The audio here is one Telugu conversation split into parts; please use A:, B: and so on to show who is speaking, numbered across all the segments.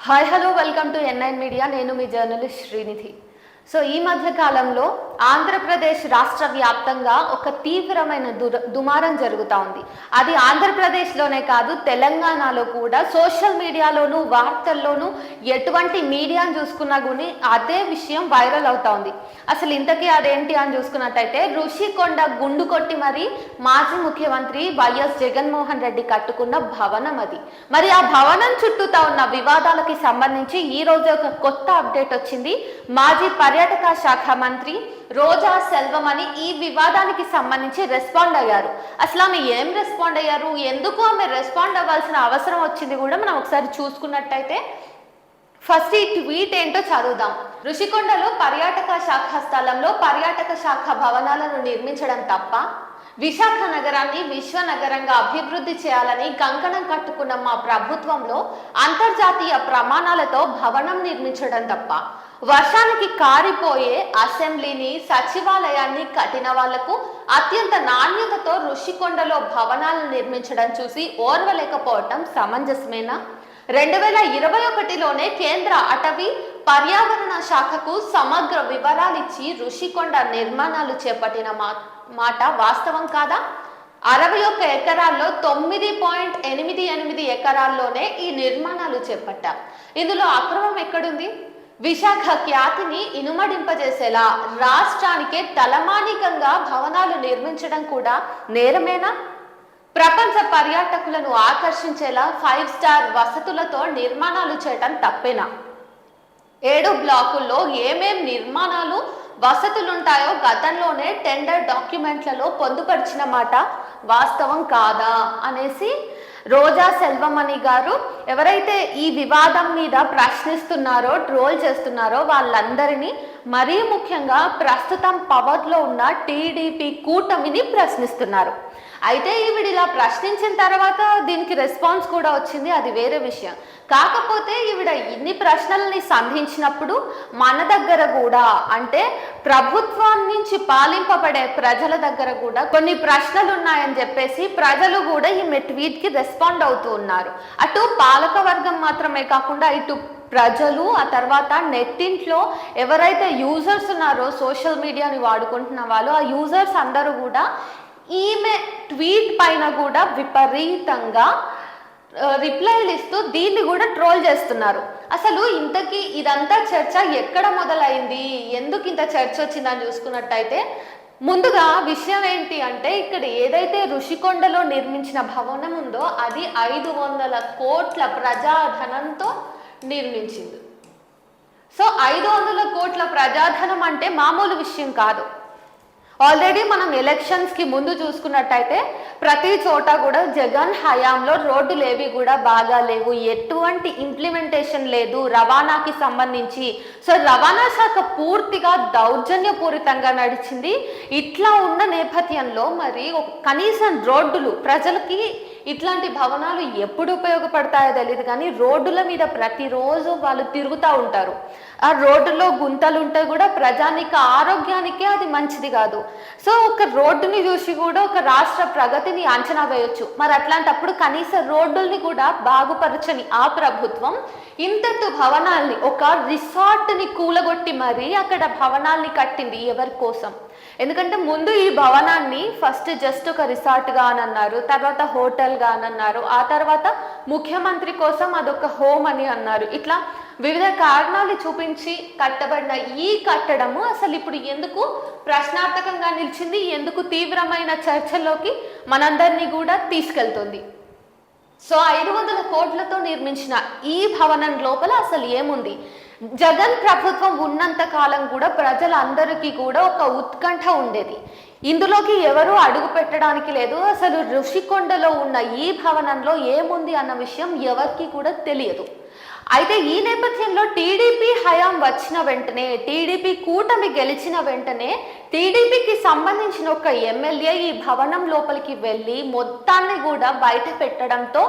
A: Hi hello welcome to NIN media. నేను మీ జర్నలిస్ట్ శ్రీనిధి. సో ఈ మధ్య కాలంలో ఆంధ్రప్రదేశ్ రాష్ట్ర వ్యాప్తంగా ఒక తీవ్రమైన దుమారం జరుగుతూ ఉంది. అది ఆంధ్రప్రదేశ్లోనే కాదు, తెలంగాణలో కూడా సోషల్ మీడియాలోనూ వార్తల్లోనూ ఎటువంటి మీడియాను చూసుకున్నా కానీ అదే విషయం వైరల్ అవుతా ఉంది. అసలు ఇంతకీ అదేంటి అని చూసుకున్నట్టయితే, ఋషికొండ గుండు కొట్టి మరి మాజీ ముఖ్యమంత్రి వైఎస్ జగన్మోహన్ రెడ్డి కట్టుకున్న భవనం అది. మరి ఆ భవనం చుట్టూతా ఉన్న వివాదాలకి సంబంధించి ఈ రోజు ఒక కొత్త అప్డేట్ వచ్చింది. మాజీ పర్యాటక శాఖ మంత్రి రోజా సెల్వం అని ఈ వివాదానికి సంబంధించి రెస్పాండ్ అయ్యారు. అసలు ఆమె ఏం రెస్పాండ్ అయ్యారు, ఎందుకు ఆమె రెస్పాండ్ అవ్వాల్సిన అవసరం వచ్చింది కూడా మనం ఒకసారి చూసుకున్నట్టయితే, ఫస్ట్ ఈ ట్వీట్ ఏంటో చదువుదాం. ఋషికొండలో పర్యాటక శాఖ స్థలంలో పర్యాటక శాఖ భవనాలను నిర్మించడం తప్ప విశాఖ నగరాన్ని విశ్వనగరంగా అభివృద్ధి చేయాలని కంకణం కట్టుకున్న మా ప్రభుత్వంలో అంతర్జాతీయ ప్రమాణాలతో భవనం నిర్మించడం తప్ప వర్షానికి కారిపోయే అసెంబ్లీని, సచివాలయాన్ని కట్టిన వాళ్లకు అత్యంత నాణ్యతతో ఋషికొండలో భవనాలను నిర్మించడం చూసి ఓర్వలేకపోవటం సమంజసమేనా? 2021లోనే కేంద్ర అటవీ పర్యావరణ శాఖకు సమగ్ర వివరాలిచ్చి ఋషికొండ నిర్మాణాలు చేపట్టిన మాట వాస్తవం కాదా? 61 ఎకరాల్లో 9.88 ఎకరాల్లోనే ఈ నిర్మాణాలు చేపట్టారు. ఇందులో అక్రమం ఎక్కడుంది? విశాఖ ఖ్యాతిని ఇనుమడింపజేసేలా రాష్ట్రానికే తలమానికంగా భవనాలు నిర్మించడం కూడా నేరమేనా? ప్రపంచ పర్యాటకులను ఆకర్షించేలా 5 స్టార్ వసతులతో నిర్మాణాలు చేయటం తప్పేనా? 7 బ్లాకుల్లో ఏమేం నిర్మాణాలు వసతులుంటాయో గతంలోనే టెండర్ డాక్యుమెంట్లలో పొందుపరిచిన మాట వాస్తవం కాదా అనేసి రోజా సెల్వమణి గారు ఎవరైతే ఈ వివాదం మీద ప్రశ్నిస్తున్నారో, ట్రోల్ చేస్తున్నారో వాళ్ళందరినీ, మరీ ముఖ్యంగా ప్రస్తుతం పవర్లో ఉన్న టీడీపీ కూటమిని ప్రశ్నిస్తున్నారు. అయితే ఈవిడ ఇలా ప్రశ్నించిన తర్వాత దీనికి రెస్పాన్స్ కూడా వచ్చింది, అది వేరే విషయం. కాకపోతే ఈవిడ ఇన్ని ప్రశ్నల్ని సంధించినప్పుడు మన దగ్గర కూడా, అంటే ప్రభుత్వం నుంచి పాలింపబడే ప్రజల దగ్గర కూడా కొన్ని ప్రశ్నలు ఉన్నాయని చెప్పేసి ప్రజలు కూడా ఈమె ట్వీట్కి రెస్పాండ్ అవుతూ ఉన్నారు. అటు పాలక వర్గం మాత్రమే కాకుండా ఇటు ప్రజలు, ఆ తర్వాత నెట్టింట్లో ఎవరైతే యూజర్స్ ఉన్నారో, సోషల్ మీడియాని వాడుకుంటున్న వాళ్ళు, ఆ యూజర్స్ అందరూ కూడా ఈమె ట్వీట్ పైన కూడా విపరీతంగా రిప్లైలు ఇస్తూ దీన్ని కూడా ట్రోల్ చేస్తున్నారు. అసలు ఇంతకీ ఇదంతా చర్చ ఎక్కడ మొదలైంది, ఎందుకు ఇంత చర్చ వచ్చిందని చూసుకున్నట్టయితే, ముందుగా విషయం ఏంటి అంటే, ఇక్కడ ఏదైతే ఋషికొండలో నిర్మించిన భవనం ఉందో అది 500 కోట్ల ప్రజాధనంతో నిర్మించింది. సో 500 కోట్ల ప్రజాధనం అంటే మామూలు విషయం కాదు. ఆల్రెడీ మనం ఎలక్షన్స్కి ముందు చూసుకున్నట్టయితే ప్రతి చోట కూడా జగన్ హయాంలో రోడ్డులు ఏవి కూడా బాగా లేవు, ఎటువంటి ఇంప్లిమెంటేషన్ లేదు రవాణాకి సంబంధించి. సో రవాణా శాఖ పూర్తిగా దౌర్జన్యపూరితంగా నడిచింది. ఇట్లా ఉన్న నేపథ్యంలో మరి కనీసం రోడ్డులు, ప్రజలకి ఇట్లాంటి భవనాలు ఎప్పుడు ఉపయోగపడతాయో తెలియదు కానీ రోడ్డుల మీద ప్రతిరోజు వాళ్ళు తిరుగుతూ ఉంటారు. ఆ రోడ్డులో గుంతలు ఉంటే కూడా ప్రజానిక ఆరోగ్యానికే అది మంచిది కాదు. సో ఒక రోడ్డుని చూసి కూడా ఒక రాష్ట్ర ప్రగతిని అంచనా వేయొచ్చు. మరి అట్లాంటప్పుడు కనీస రోడ్డుల్ని కూడా బాగుపరచని ఆ ప్రభుత్వం ఇంతటి భవనాల్ని, ఒక రిసార్ట్ని కూలగొట్టి మరీ అక్కడ భవనాల్ని కట్టింది. ఎవరి కోసం? ఎందుకంటే ముందు ఈ భవనాన్ని ఫస్ట్ జస్ట్ ఒక రిసార్ట్గా అని అన్నారు, తర్వాత హోటల్గా అని అన్నారు, ఆ తర్వాత ముఖ్యమంత్రి కోసం అదొక హోమ్ అని అన్నారు. ఇట్లా వివిధ కారణాలు చూపించి కట్టబడిన ఈ కట్టడము అసలు ఇప్పుడు ఎందుకు ప్రశ్నార్థకంగా నిలిచింది, ఎందుకు తీవ్రమైన చర్చల్లోకి మనందరినీ కూడా తీసుకెళ్తుంది? సో 500 కోట్లతో నిర్మించిన ఈ భవనం లోపల అసలు ఏముంది? జగన్ ప్రభుత్వం ఉన్నంత కాలం కూడా ప్రజలందరికీ కూడా ఒక ఉత్కంఠ ఉండేది. ఇందులోకి ఎవరు అడుగు పెట్టడానికి లేదు. అసలు ఋషికొండలో ఉన్న ఈ భవనంలో ఏముంది అన్న విషయం ఎవరికి కూడా తెలియదు. అయితే ఈ నేపథ్యంలో టీడీపీ హయాం వచ్చిన వెంటనే, టీడీపీ కూటమి గెలిచిన వెంటనే టీడీపీకి సంబంధించిన ఒక ఎమ్మెల్యే ఈ భవనం లోపలికి వెళ్ళి మొత్తాన్ని కూడా బయట పెట్టడంతో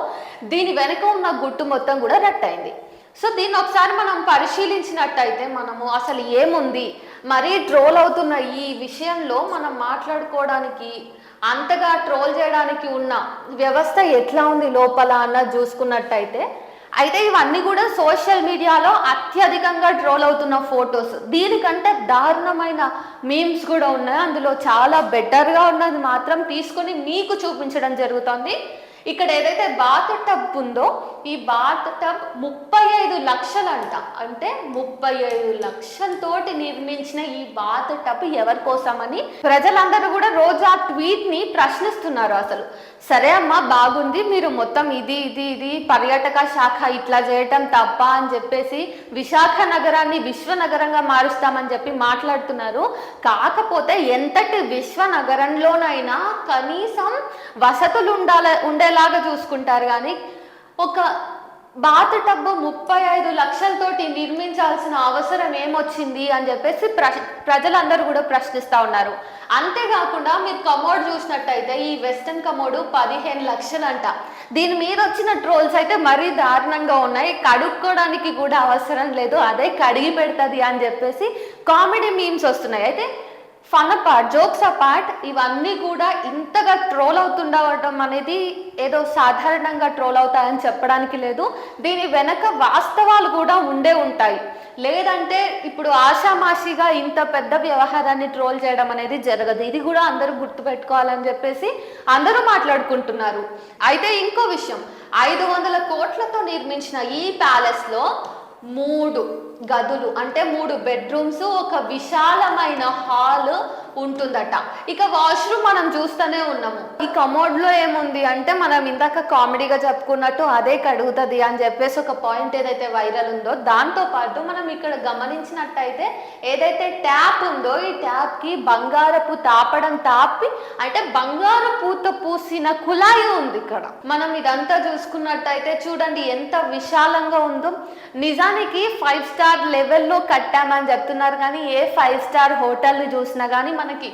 A: దీని వెనుక ఉన్న గుట్టు మొత్తం కూడా రట్టయింది. సో దీన్ని ఒకసారి మనం పరిశీలించినట్టయితే మనము అసలు ఏముంది, మరీ ట్రోల్ అవుతున్న ఈ విషయంలో మనం మాట్లాడుకోవడానికి, అంతగా ట్రోల్ చేయడానికి ఉన్న వ్యవస్థ ఎట్లా ఉంది లోపల అన్నది చూసుకున్నట్టయితే, అయితే ఇవన్నీ కూడా సోషల్ మీడియాలో అత్యధికంగా ట్రోల్ అవుతున్న ఫొటోస్. దీనికంటే దారుణమైన మీమ్స్ కూడా ఉన్నాయి. అందులో చాలా బెటర్గా ఉన్నది మాత్రం తీసుకొని మీకు చూపించడం జరుగుతుంది. ఇక్కడ ఏదైతే బాత్ టబ్ ఉందో ఈ బాత్ టబ్ 35 లక్షలంట. అంటే 35 లక్షలతోటి నిర్మించిన ఈ బాత్ టబ్ ఎవరి కోసమని ప్రజలందరూ కూడా రోజు ఆ ట్వీట్ ని ప్రశ్నిస్తున్నారు. అసలు సరే అమ్మా బాగుంది, మీరు మొత్తం ఇది పర్యాటక శాఖ ఇట్లా చేయటం తప్ప అని చెప్పేసి విశాఖ నగరాన్ని విశ్వనగరంగా మారుస్తామని చెప్పి మాట్లాడుతున్నారు. కాకపోతే ఎంతటి విశ్వనగరంలోనైనా కనీసం వసతులు ఉండేలాగా చూసుకుంటారు. కానీ ఒక బాత్ టబ్ 35 లక్షలతోటి నిర్మించాల్సిన అవసరం ఏమొచ్చింది అని చెప్పేసి ప్రజలందరూ కూడా ప్రశ్నిస్తూ ఉన్నారు. అంతేకాకుండా మీరు కమోడ్ చూసినట్టయితే ఈ వెస్టర్న్ కమోడు 15 లక్షలంట. దీని మీద వచ్చిన ట్రోల్స్ అయితే మరీ దారుణంగా ఉన్నాయి. కడుక్కోవడానికి కూడా అవసరం లేదు, అదే కడిగి పెడుతుంది అని చెప్పేసి కామెడీ మీమ్స్ వస్తున్నాయి. అయితే ఫన్ అపార్ట్, జోక్స్ అపార్ట్, ఇవన్నీ కూడా ఇంతగా ట్రోల్ అవుతుండవటం అనేది ఏదో సాధారణంగా ట్రోల్ అవుతాయని చెప్పడానికి లేదు. దీని వెనక వాస్తవాలు కూడా ఉండే ఉంటాయి. లేదంటే ఇప్పుడు ఆషామాషిగా ఇంత పెద్ద వ్యవహారాన్ని ట్రోల్ చేయడం అనేది జరగదు. ఇది కూడా అందరూ గుర్తుపెట్టుకోవాలని చెప్పేసి అందరూ మాట్లాడుకుంటున్నారు. అయితే ఇంకో విషయం, 500 కోట్లతో నిర్మించిన ఈ ప్యాలెస్లో 3 గదులు అంటే 3 బెడ్రూమ్స్, ఒక విశాలమైన హాల్ ఉంటుందట. ఇక వాష్రూమ్ మనం చూస్తూనే ఉన్నాము. ఈ కమోడ్లో ఏముంది అంటే మనం ఇందాక కామెడీగా చెప్పుకున్నట్టు అదే కడుగుతుంది అని చెప్పేసి ఒక పాయింట్ ఏదైతే వైరల్ ఉందో, దాంతో పాటు మనం ఇక్కడ గమనించినట్టయితే ఏదైతే ట్యాప్ ఉందో ఈ ట్యాప్కి బంగారపు తాపడం తాపి అంటే బంగారు పూత పూసిన కుళాయి ఉంది ఇక్కడ. మనం ఇదంతా చూసుకున్నట్టయితే చూడండి ఎంత విశాలంగా ఉందో. నిజానికి 5 స్టార్ లెవెల్లో కట్టామని చెప్తున్నారు, కానీ ఏ 5 స్టార్ హోటల్ని చూసినా కానీ మనకి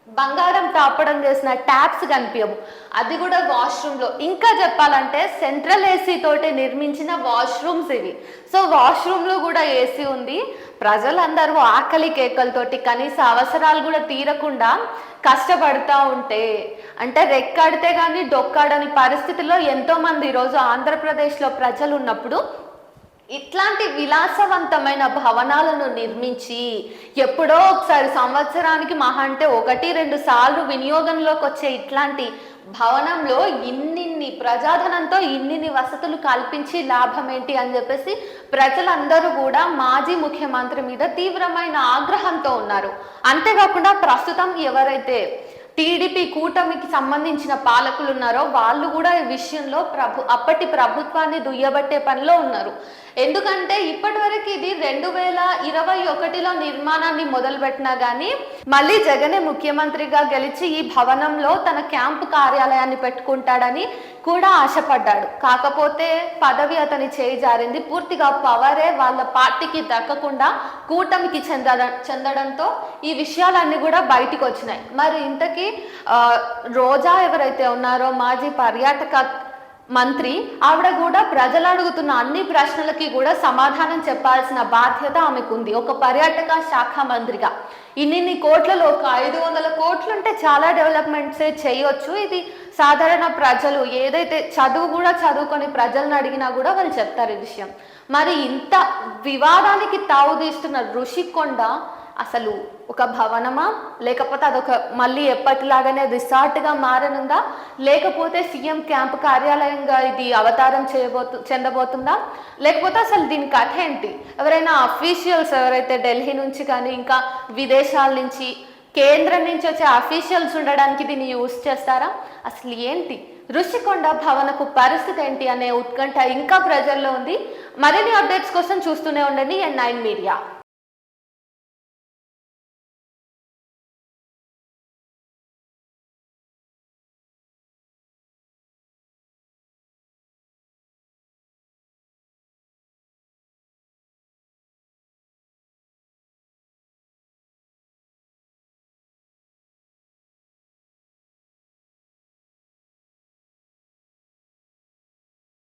A: బంగారం తాపడం చేసిన ట్యాప్స్ కనిపించవు. అది కూడా వాష్రూమ్లో. ఇంకా చెప్పాలంటే సెంట్రల్ ఏసీ తోటి నిర్మించిన వాష్రూమ్స్ ఇవి. సో వాష్రూమ్లో కూడా ఏసీ ఉంది. ప్రజలందరూ ఆకలి కేకలతోటి కనీస అవసరాలు కూడా తీరకుండా కష్టపడుతూ ఉంటే అంటే రెక్కాడితే కానీ డొక్కాడని పరిస్థితిలో ఎంతోమంది ఈరోజు ఆంధ్రప్రదేశ్లో ప్రజలు ఉన్నప్పుడు ఇట్లాంటి విలాసవంతమైన భవనాలను నిర్మించి ఎప్పుడో ఒకసారి సంవత్సరానికి మహా అంటే 1-2 సార్లు వినియోగంలోకి వచ్చే ఇట్లాంటి భవనంలో ఇన్నిన్ని ప్రజాధనంతో ఇన్నిన్ని వసతులు కల్పించి లాభం ఏంటి అని చెప్పేసి ప్రజలందరూ కూడా మాజీ ముఖ్యమంత్రి మీద తీవ్రమైన ఆగ్రహంతో ఉన్నారు. అంతేకాకుండా ప్రస్తుతం ఎవరైతే టీడీపీ కూటమికి సంబంధించిన పాలకులు ఉన్నారో వాళ్ళు కూడా ఈ విషయంలో అప్పటి ప్రభుత్వాన్ని దుయ్యబట్టే పనిలో ఉన్నారు. ఎందుకంటే ఇప్పటి వరకు ఇది 2021లో నిర్మాణాన్ని మొదలుపెట్టినా కానీ మళ్ళీ జగనే ముఖ్యమంత్రిగా గెలిచి ఈ భవనంలో తన క్యాంపు కార్యాలయాన్ని పెట్టుకుంటాడని కూడా ఆశపడ్డాడు. కాకపోతే పదవి అతని చేయి జారింది. పూర్తిగా పవరే వాళ్ళ పార్టీకి దక్కకుండా కూటమికి చెందడంతో ఈ విషయాలన్నీ కూడా బయటికి వచ్చినాయి. మరి ఇంతకీ రోజా ఎవరైతే ఉన్నారో మాజీ పర్యాటక మంత్రి, ఆవిడ కూడా ప్రజలు అడుగుతున్న అన్ని ప్రశ్నలకి కూడా సమాధానం చెప్పాల్సిన బాధ్యత ఆమెకు ఉంది. ఒక పర్యాటక శాఖ మంత్రిగా ఇన్ని కోట్లలో ఒక 500 కోట్లు ఉంటే చాలా డెవలప్మెంట్సే చేయొచ్చు. ఇది సాధారణ ప్రజలు ఏదైతే చదువు కూడా చదువుకొని ప్రజలను అడిగినా కూడా వాళ్ళు చెప్తారు ఈ విషయం. మరి ఇంత వివాదానికి తావు తీస్తున్న ఋషికొండ అసలు ఒక భవనమా, లేకపోతే అదొక మళ్ళీ ఎప్పటిలాగానే రిసార్ట్గా మారనుందా, లేకపోతే సీఎం క్యాంప్ కార్యాలయంగా ఇది అవతారం చెందబోతుందా, లేకపోతే అసలు దీని కథ ఏంటి? ఎవరైనా అఫీషియల్స్ ఎవరైతే ఢిల్లీ నుంచి కానీ ఇంకా విదేశాల నుంచి కేంద్రం నుంచి వచ్చే అఫీషియల్స్ ఉండడానికి దీన్ని యూజ్ చేస్తారా? అసలు ఏంటి ఋషికొండ భవనపు పరిస్థితి ఏంటి అనే ఉత్కంఠ ఇంకా ప్రజల్లో ఉంది. మరిన్ని అప్డేట్స్ కోసం చూస్తూనే ఉండండి N9 మీడియా.